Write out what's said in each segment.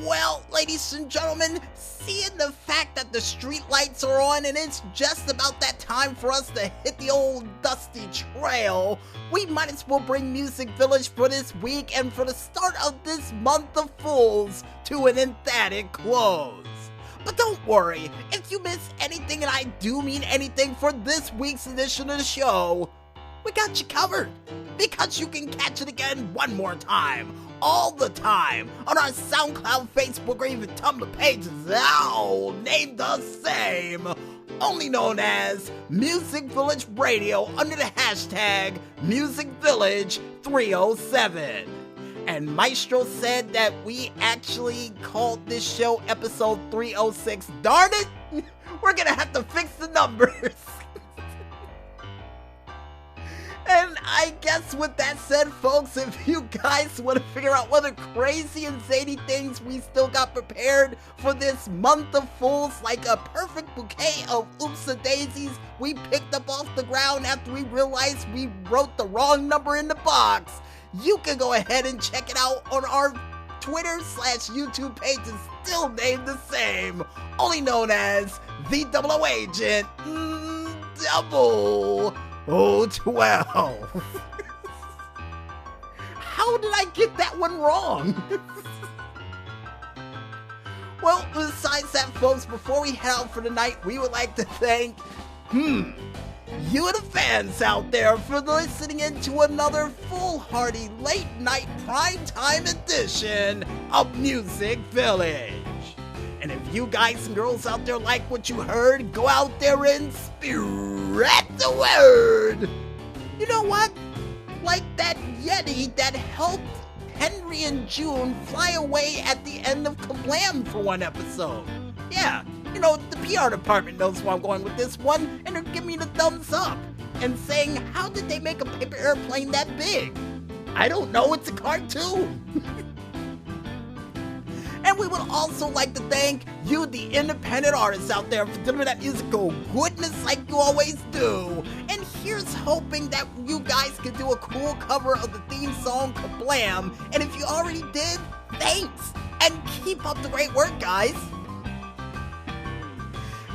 Well, ladies and gentlemen, seeing the fact that the street lights are on and it's just about that time for us to hit the old dusty trail, we might as well bring Music Village for this week and for the start of this month of Fools to an emphatic close. But don't worry, if you miss anything, and I do mean anything, for this week's edition of the show, we got you covered, because you can catch it again one more time, all the time, on our SoundCloud, Facebook, or even Tumblr pages, all named the same, only known as Music Village Radio under the hashtag MusicVillage307. And Maestro said that we actually called this show episode 306. Darn it! We're gonna have to fix the numbers. And I guess with that said, folks, if you guys want to figure out what the crazy and zany things we still got prepared for this month of Fools, like a perfect bouquet of oopsie-daisies we picked up off the ground after we realized we wrote the wrong number in the box, you can go ahead and check it out on our Twitter/YouTube pages, still named the same, only known as the Double O Agent Double 012. How did I get that one wrong? Well, besides that, folks, before we head out for the night, we would like to thank, you and the fans out there for listening into another foolhardy late-night primetime edition of Music Village. And if you guys and girls out there like what you heard, go out there and spread the word. You know what? Like that Yeti that helped Henry and June fly away at the end of Kablam for one episode. Yeah, you know, the PR department knows where I'm going with this one, and they're giving me the thumbs up and saying, how did they make a paper airplane that big? I don't know, it's a cartoon. And we would also like to thank you, the independent artists out there, for delivering that musical goodness like you always do. And here's hoping that you guys can do a cool cover of the theme song Kablam. And if you already did, thanks. And keep up the great work, guys.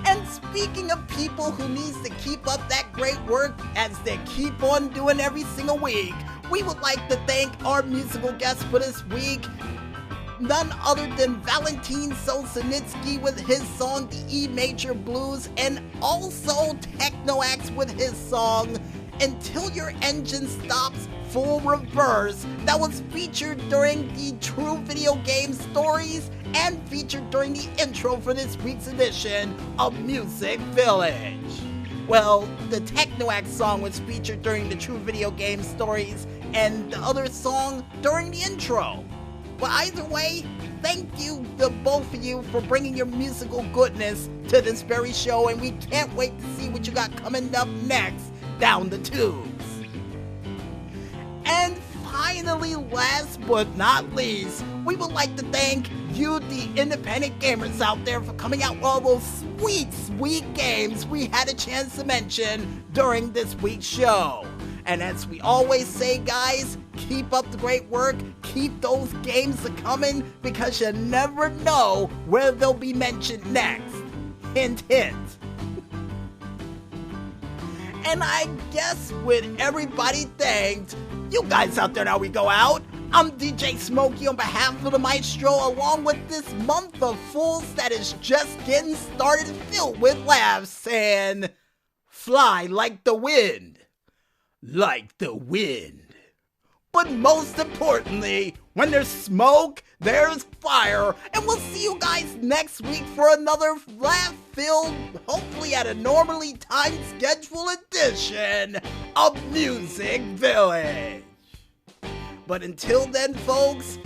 And speaking of people who needs to keep up that great work as they keep on doing every single week, we would like to thank our musical guest for this week, none other than Valentin Solzhenitsyn with his song The E Major Blues, and also Technoax with his song Until Your Engine Stops Full Reverse, that was featured during the True Video Game Stories and featured during the intro for this week's edition of Music Village. Well, the Technoax song was featured during the True Video Game Stories and the other song during the intro. But either way, thank you, the both of you, for bringing your musical goodness to this very show, and we can't wait to see what you got coming up next down the tubes. And finally, last but not least, we would like to thank you, the independent gamers out there, for coming out with all those sweet, sweet games we had a chance to mention during this week's show. And as we always say, guys, keep up the great work, keep those games a-coming, because you never know where they'll be mentioned next. Hint, hint. And I guess with everybody thanked, you guys out there, now we go out. I'm DJ Smokey on behalf of the Maestro, along with this month of Fools that is just getting started, filled with laughs, and fly like the wind. Like the wind. But most importantly, when there's smoke, there's fire. And we'll see you guys next week for another laugh-filled, hopefully at a normally timed schedule edition of Music Village. But until then, folks,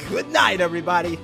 good night, everybody.